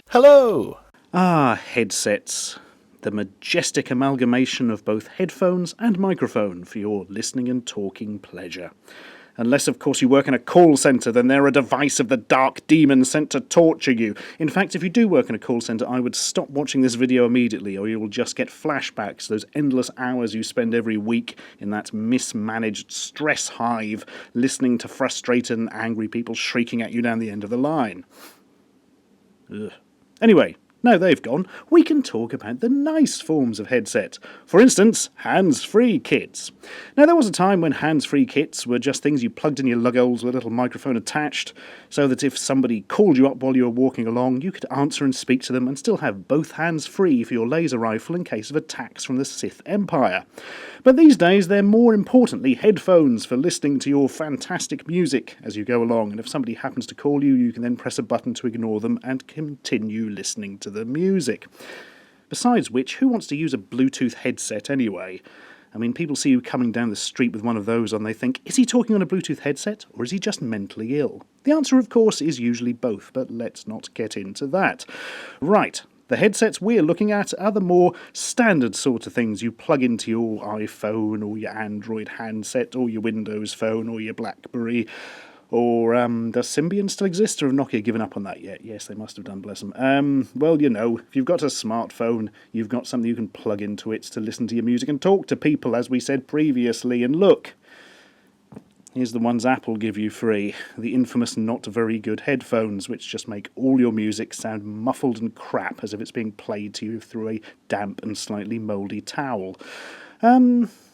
Hello! Headsets. The majestic amalgamation of both headphones and microphone for your listening and talking pleasure. Unless, of course, you work in a call centre, then they're a device of the dark demon sent to torture you. In fact, if you do work in a call centre, I would stop watching this video immediately, or you will just get flashbacks, those endless hours you spend every week in that mismanaged stress hive, listening to frustrated and angry people shrieking at you down the end of the line. Ugh. Anyway, now they've gone, we can talk about the nice forms of headset. For instance, hands-free kits. Now, there was a time when hands-free kits were just things you plugged in your lug holes with a little microphone attached, so that if somebody called you up while you were walking along, you could answer and speak to them and still have both hands free for your laser rifle in case of attacks from the Sith Empire. But these days, they're more importantly headphones for listening to your fantastic music as you go along, and if somebody happens to call you, you can then press a button to ignore them and continue listening to the music. Besides which, who wants to use a Bluetooth headset anyway? I mean, people see you coming down the street with one of those and they think, is he talking on a Bluetooth headset or is he just mentally ill? The answer, of course, is usually both, but let's not get into that. Right. The headsets we're looking at are the more standard sort of things you plug into your iPhone or your Android handset or your Windows phone or your BlackBerry. Or does Symbian still exist, or have Nokia given up on that yet? Yes, they must have done, bless them. Well, you know, if you've got a smartphone, you've got something you can plug into it to listen to your music and talk to people, as we said previously. And look, here's the ones Apple give you free. The infamous not very good headphones, which just make all your music sound muffled and crap, as if it's being played to you through a damp and slightly mouldy towel.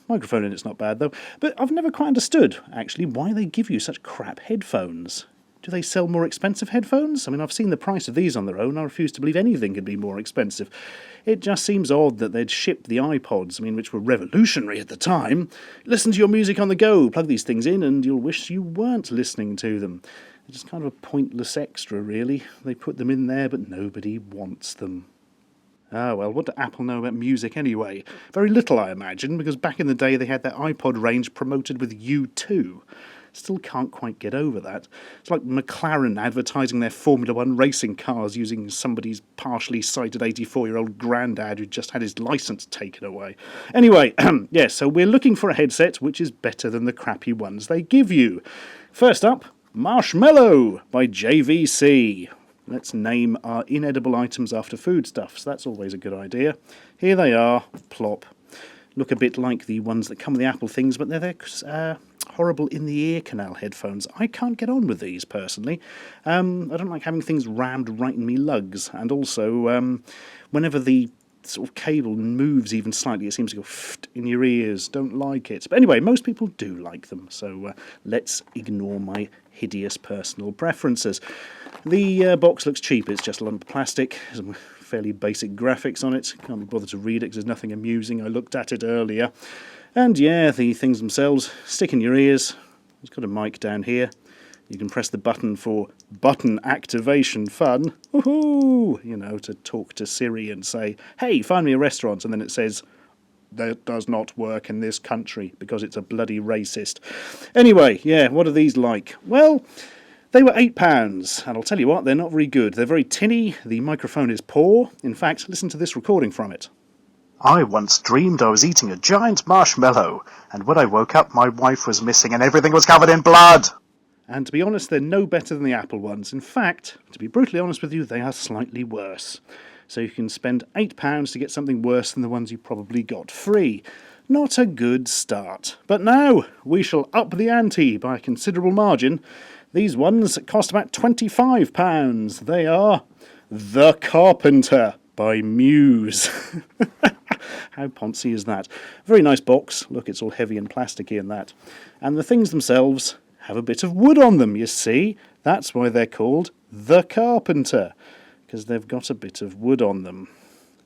Microphone in it's not bad, though. But I've never quite understood, actually, why they give you such crap headphones. Do they sell more expensive headphones? I mean, I've seen the price of these on their own. I refuse to believe anything could be more expensive. It just seems odd that they'd ship the iPods, which were revolutionary at the time. Listen to your music on the go, plug these things in, and you'll wish you weren't listening to them. It's just kind of a pointless extra, really. They put them in there, but nobody wants them. Ah, well, what do Apple know about music anyway? Very little, I imagine, because back in the day they had their iPod range promoted with U2. Still can't quite get over that. It's like McLaren advertising their Formula One racing cars using somebody's partially sighted 84-year-old granddad who just had his licence taken away. Anyway, yes, so we're looking for a headset which is better than the crappy ones they give you. First up, Marshmallow by JVC. Let's name our inedible items after foodstuffs. That's always a good idea. Here they are. Plop. Look a bit like the ones that come with the Apple things, but they're horrible in-the-ear canal headphones. I can't get on with these, personally. I don't like having things rammed right in me lugs. And also, whenever the sort of cable moves even slightly, it seems to go in your ears. Don't like it. But anyway, most people do like them. So let's ignore my hideous personal preferences. The box looks cheap. It's just a lump of plastic. Some fairly basic graphics on it. Can't be bothered to read it because there's nothing amusing. I looked at it earlier. And yeah, the things themselves stick in your ears. It's got a mic down here. You can press the button for button activation fun. Woohoo! You know, to talk to Siri and say, hey, find me a restaurant. And then it says, that does not work in this country because it's a bloody racist. Anyway, yeah, what are these like? Well, they were £8, and I'll tell you what, they're not very good. They're very tinny, the microphone is poor. In fact, listen to this recording from it. I once dreamed I was eating a giant marshmallow, and when I woke up my wife was missing and everything was covered in blood. And to be honest, they're no better than the Apple ones. In fact, to be brutally honest with you, they are slightly worse. So you can spend £8 to get something worse than the ones you probably got free. Not a good start. But now, we shall up the ante by a considerable margin. These ones cost about £25. They are The Carpenter by Muse. How poncy is that? Very nice box. Look, it's all heavy and plasticky and that. And the things themselves have a bit of wood on them, you see. That's why they're called The Carpenter, because they've got a bit of wood on them.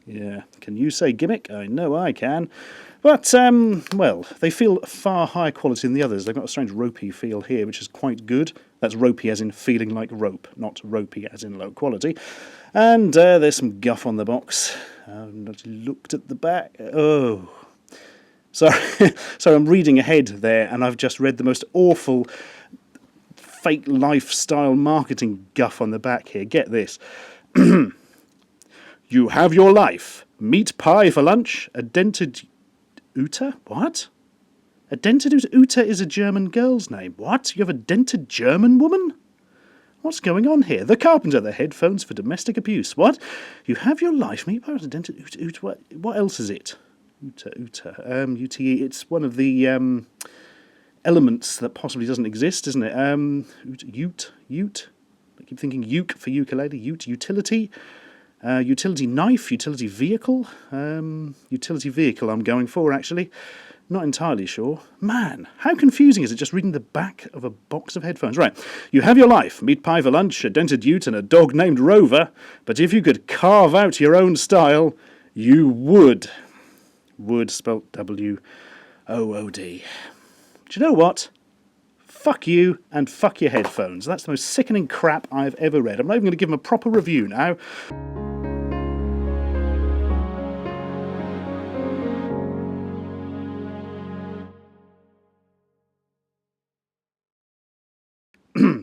Yeah, can you say gimmick? I know I can. But, well, they feel far higher quality than the others. They've got a strange ropey feel here, which is quite good. That's ropey as in feeling like rope, not ropey as in low quality. And there's some guff on the box. I looked at the back. Oh. Sorry, I'm reading ahead there, and I've just read the most awful fake lifestyle marketing guff on the back here. Get this. You have your life. Meat pie for lunch. A dented Uta? What? A dented Uta is a German girl's name. What? You have a dented German woman? What's going on here? The Carpenter, the headphones for domestic abuse. What? You have your life. Meat pie is a dented Uta. What else is it? Uta. UTE. It's one of the elements that possibly doesn't exist, isn't it? Ute. I keep thinking uke for ukulele. Utility. Utility knife, utility vehicle. Utility vehicle I'm going for, actually. Not entirely sure. Man, how confusing is it just reading the back of a box of headphones? Right, you have your life, meat pie for lunch, a dented ute and a dog named Rover, but if you could carve out your own style, you would. Would spelt W-O-O-D. Do you know what? Fuck you and fuck your headphones. That's the most sickening crap I've ever read. I'm not even going to give them a proper review now.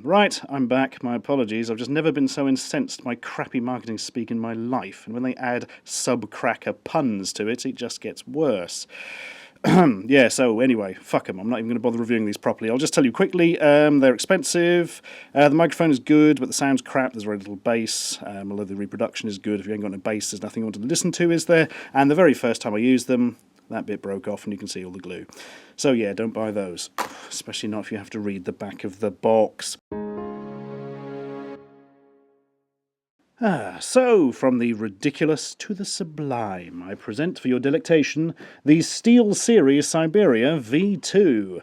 Right, I'm back. My apologies. I've just never been so incensed by crappy marketing speak in my life. And when they add sub-cracker puns to it, it just gets worse. Yeah, so anyway, fuck them. I'm not even going to bother reviewing these properly. I'll just tell you quickly, they're expensive, the microphone is good, but the sound's crap, there's very little bass, although the reproduction is good. If you ain't got no bass, there's nothing you want to listen to, is there? And the very first time I used them, that bit broke off and you can see all the glue. So yeah, don't buy those, especially not if you have to read the back of the box. So, from the ridiculous to the sublime, I present for your delectation the SteelSeries Siberia V2.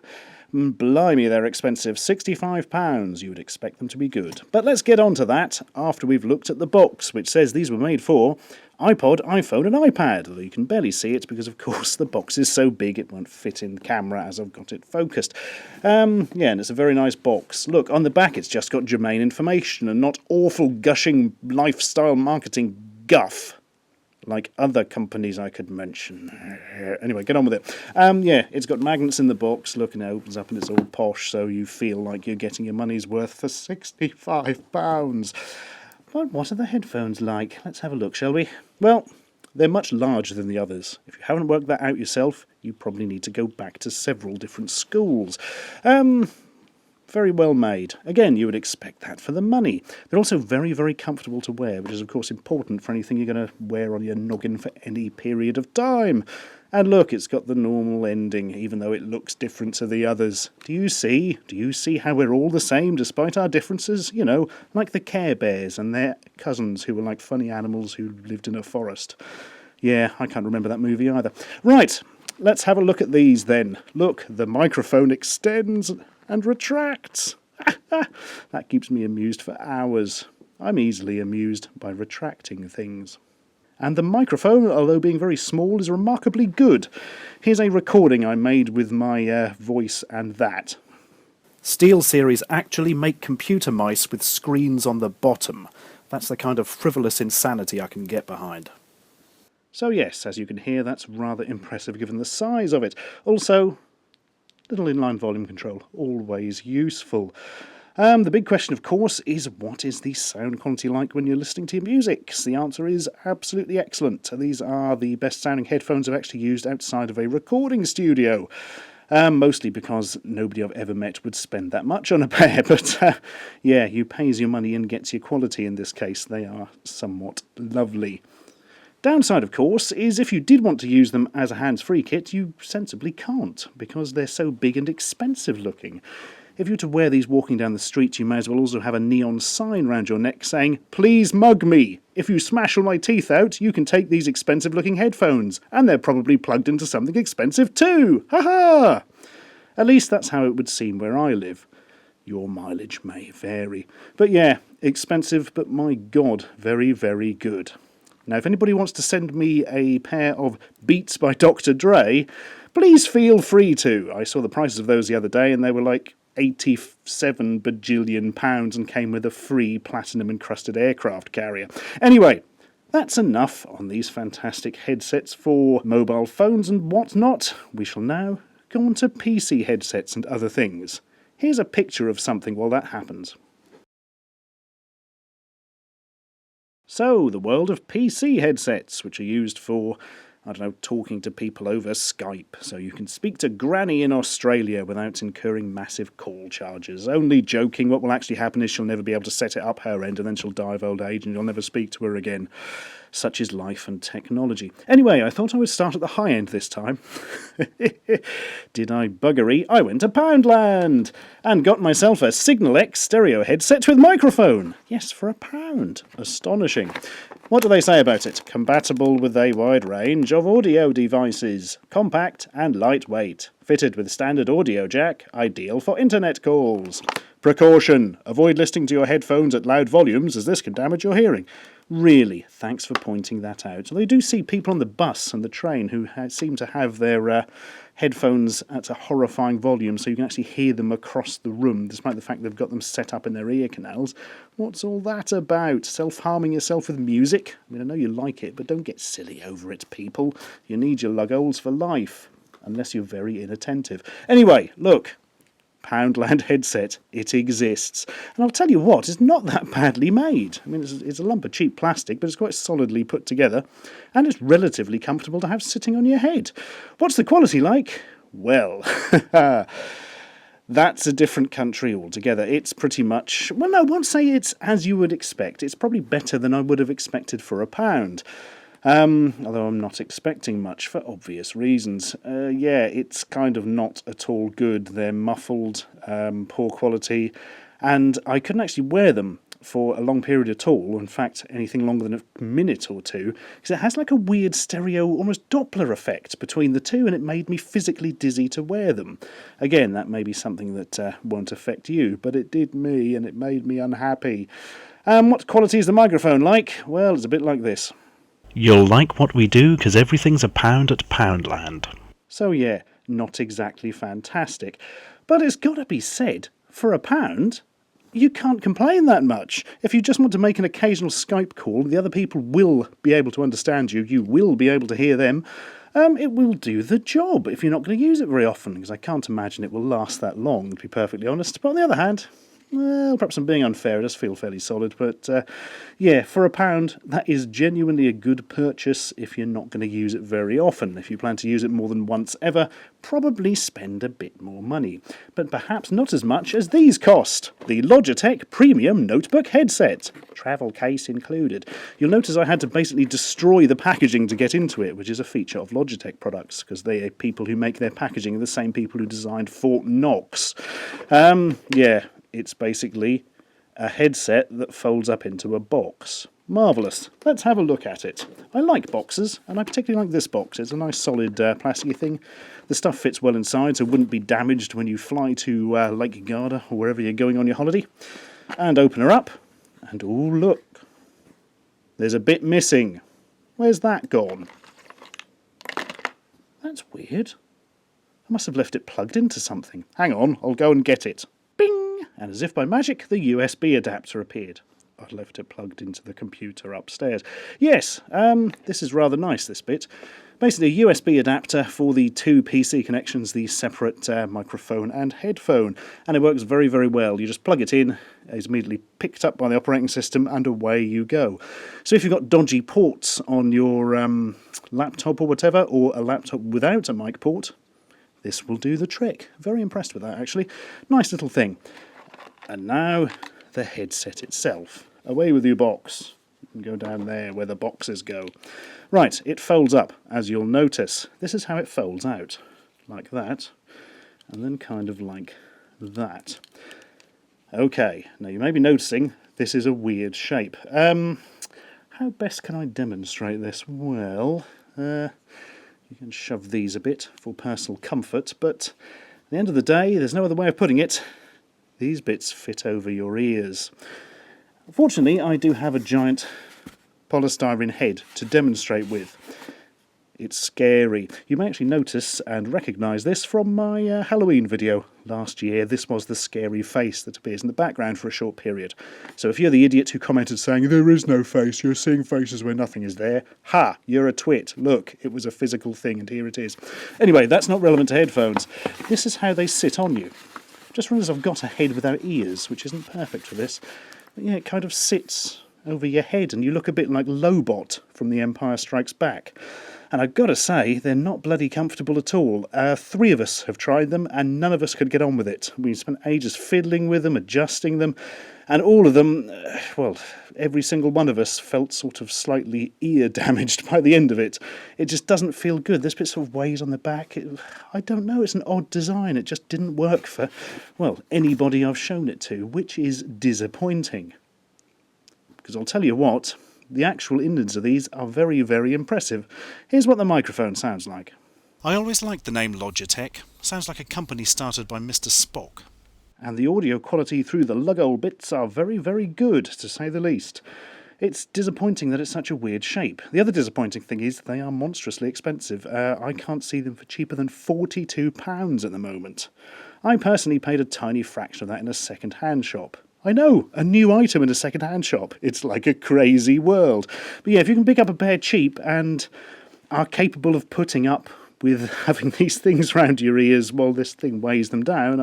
Blimey, they're expensive. £65. You would expect them to be good. But let's get on to that after we've looked at the box, which says these were made for iPod, iPhone and iPad, although you can barely see it because, of course, the box is so big it won't fit in the camera as I've got it focused. Yeah, and it's a very nice box. Look, on the back it's just got germane information and not awful gushing lifestyle marketing guff like other companies I could mention. Anyway, get on with it. Yeah, it's got magnets in the box. Look, and it opens up and it's all posh, so you feel like you're getting your money's worth for £65. But what are the headphones like? Let's have a look, shall we? Well, they're much larger than the others. If you haven't worked that out yourself, you probably need to go back to several different schools. Very well made. Again, you would expect that for the money. They're also very, very comfortable to wear, which is, of course, important for anything you're going to wear on your noggin for any period of time. And look, it's got the normal ending, even though it looks different to the others. Do you see? Do you see how we're all the same, despite our differences? You know, like the Care Bears and their cousins who were like funny animals who lived in a forest. Yeah, I can't remember that movie either. Right, let's have a look at these then. Look, the microphone extends and retracts. That keeps me amused for hours. I'm easily amused by retracting things. And the microphone, although being very small, is remarkably good. Here's a recording I made with my voice and that. SteelSeries actually make computer mice with screens on the bottom. That's the kind of frivolous insanity I can get behind. So yes, as you can hear, that's rather impressive given the size of it. Also, little inline volume control, always useful. The big question, of course, is what is the sound quality like when you're listening to your music? The answer is absolutely excellent. These are the best sounding headphones I've actually used outside of a recording studio. Mostly because nobody I've ever met would spend that much on a pair, but yeah, you pays your money and gets your quality in this case. They are somewhat lovely. Downside, of course, is if you did want to use them as a hands-free kit, you sensibly can't, because they're so big and expensive looking. If you were to wear these walking down the street, you may as well also have a neon sign round your neck saying, "Please mug me. If you smash all my teeth out, you can take these expensive-looking headphones, and they're probably plugged into something expensive too. Ha-ha!" At least that's how it would seem where I live. Your mileage may vary. But yeah, expensive, but my God, very, very good. Now, if anybody wants to send me a pair of Beats by Dr. Dre, please feel free to. I saw the prices of those the other day, and they were like 87 bajillion pounds and came with a free platinum-encrusted aircraft carrier. Anyway, that's enough on these fantastic headsets for mobile phones and whatnot. We shall now go on to PC headsets and other things. Here's a picture of something while that happens. So, the world of PC headsets, which are used for, I don't know, talking to people over Skype, so you can speak to Granny in Australia without incurring massive call charges. Only joking, what will actually happen is she'll never be able to set it up her end, and then she'll die of old age, and you'll never speak to her again. Such is life and technology. Anyway, I thought I would start at the high end this time. Did I buggery? I went to Poundland and got myself a Signalex stereo headset with microphone. Yes, for £1. Astonishing. What do they say about it? Compatible with a wide range of audio devices. Compact and lightweight. Fitted with standard audio jack. Ideal for internet calls. Precaution. Avoid listening to your headphones at loud volumes, as this can damage your hearing. Really, thanks for pointing that out. Although you do see people on the bus and the train who seem to have their headphones at a horrifying volume so you can actually hear them across the room, despite the fact they've got them set up in their ear canals. What's all that about? Self-harming yourself with music? I mean, I know you like it, but don't get silly over it, people. You need your lug-holes for life, unless you're very inattentive. Anyway, look. Poundland headset, it exists. And I'll tell you what, it's not that badly made. I mean, it's a lump of cheap plastic, but it's quite solidly put together, and it's relatively comfortable to have sitting on your head. What's the quality like? Well, that's a different country altogether. It's pretty much, well, no, I won't say it's as you would expect. It's probably better than I would have expected for £1. Although I'm not expecting much for obvious reasons. Yeah, it's kind of not at all good. They're muffled, poor quality, and I couldn't actually wear them for a long period at all, in fact anything longer than a minute or two, because it has like a weird stereo, almost Doppler effect between the two, and it made me physically dizzy to wear them. Again, that may be something that won't affect you, but it did me, and it made me unhappy. What quality is the microphone like? Well, it's a bit like this. You'll like what we do, 'cause everything's £1 at Poundland. So yeah, not exactly fantastic. But it's got to be said, for £1, you can't complain that much. If you just want to make an occasional Skype call, the other people will be able to understand you, you will be able to hear them, it will do the job if you're not going to use it very often, because I can't imagine it will last that long, to be perfectly honest. But on the other hand, well, perhaps I'm being unfair, it does feel fairly solid, but yeah, for £1, that is genuinely a good purchase if you're not going to use it very often. If you plan to use it more than once ever, probably spend a bit more money. But perhaps not as much as these cost. The Logitech Premium Notebook Headset. Travel case included. You'll notice I had to basically destroy the packaging to get into it, which is a feature of Logitech products, because they are people who make their packaging are the same people who designed Fort Knox. Yeah. It's basically a headset that folds up into a box. Marvellous. Let's have a look at it. I like boxes, and I particularly like this box. It's a nice solid plasticky thing. The stuff fits well inside, so it wouldn't be damaged when you fly to Lake Garda or wherever you're going on your holiday. And open her up, and oh look, there's a bit missing. Where's that gone? That's weird. I must have left it plugged into something. Hang on, I'll go and get it. Bing! And as if by magic, the USB adapter appeared. I'd left it plugged into the computer upstairs. Yes, this is rather nice, this bit. Basically, a USB adapter for the two PC connections, the separate microphone and headphone. And it works very, very well. You just plug it in, it's immediately picked up by the operating system, and away you go. So if you've got dodgy ports on your laptop or whatever, or a laptop without a mic port, this will do the trick. Very impressed with that, actually. Nice little thing. And now, the headset itself. Away with your box. You can go down there where the boxes go. Right, it folds up, as you'll notice. This is how it folds out. Like that. And then kind of like that. Okay, now you may be noticing this is a weird shape. How best can I demonstrate this? Well, you can shove these a bit for personal comfort, but at the end of the day, there's no other way of putting it. These bits fit over your ears. Fortunately, I do have a giant polystyrene head to demonstrate with. It's scary. You may actually notice and recognise this from my Halloween video last year. This was the scary face that appears in the background for a short period. So if you're the idiot who commented saying, there is no face, you're seeing faces where nothing is there, ha, you're a twit. Look, it was a physical thing and here it is. Anyway, that's not relevant to headphones. This is how they sit on you. Just realised I've got a head without ears, which isn't perfect for this. But yeah, it kind of sits over your head, and you look a bit like Lobot from The Empire Strikes Back. And I've got to say, they're not bloody comfortable at all. 3 of us have tried them, and none of us could get on with it. We spent ages fiddling with them, adjusting them, and all of them, well, every single one of us felt sort of slightly ear damaged by the end of it. It just doesn't feel good. This bit sort of weighs on the back. I don't know, it's an odd design. It just didn't work for, well, anybody I've shown it to, which is disappointing. Because I'll tell you what, the actual innards of these are very, very impressive. Here's what the microphone sounds like. I always liked the name Logitech. Sounds like a company started by Mr. Spock. And the audio quality through the lug hole bits are very, very good, to say the least. It's disappointing that it's such a weird shape. The other disappointing thing is they are monstrously expensive. I can't see them for cheaper than £42 at the moment. I personally paid a tiny fraction of that in a second-hand shop. I know, a new item in a second-hand shop. It's like a crazy world. But yeah, if you can pick up a pair cheap and are capable of putting up with having these things round your ears while this thing weighs them down,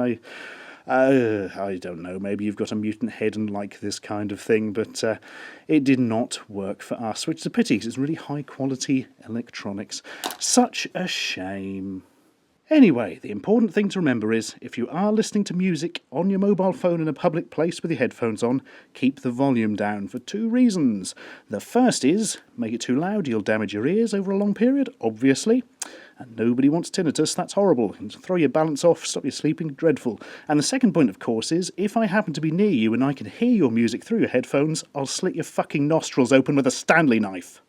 I don't know, maybe you've got a mutant head and like this kind of thing, but it did not work for us, which is a pity because it's really high-quality electronics. Such a shame. Anyway, the important thing to remember is, if you are listening to music on your mobile phone in a public place with your headphones on, keep the volume down for 2 reasons. The first is, make it too loud, you'll damage your ears over a long period, obviously. And nobody wants tinnitus, that's horrible. It can throw your balance off, stop you sleeping, dreadful. And the second point, of course, is, if I happen to be near you and I can hear your music through your headphones, I'll slit your fucking nostrils open with a Stanley knife.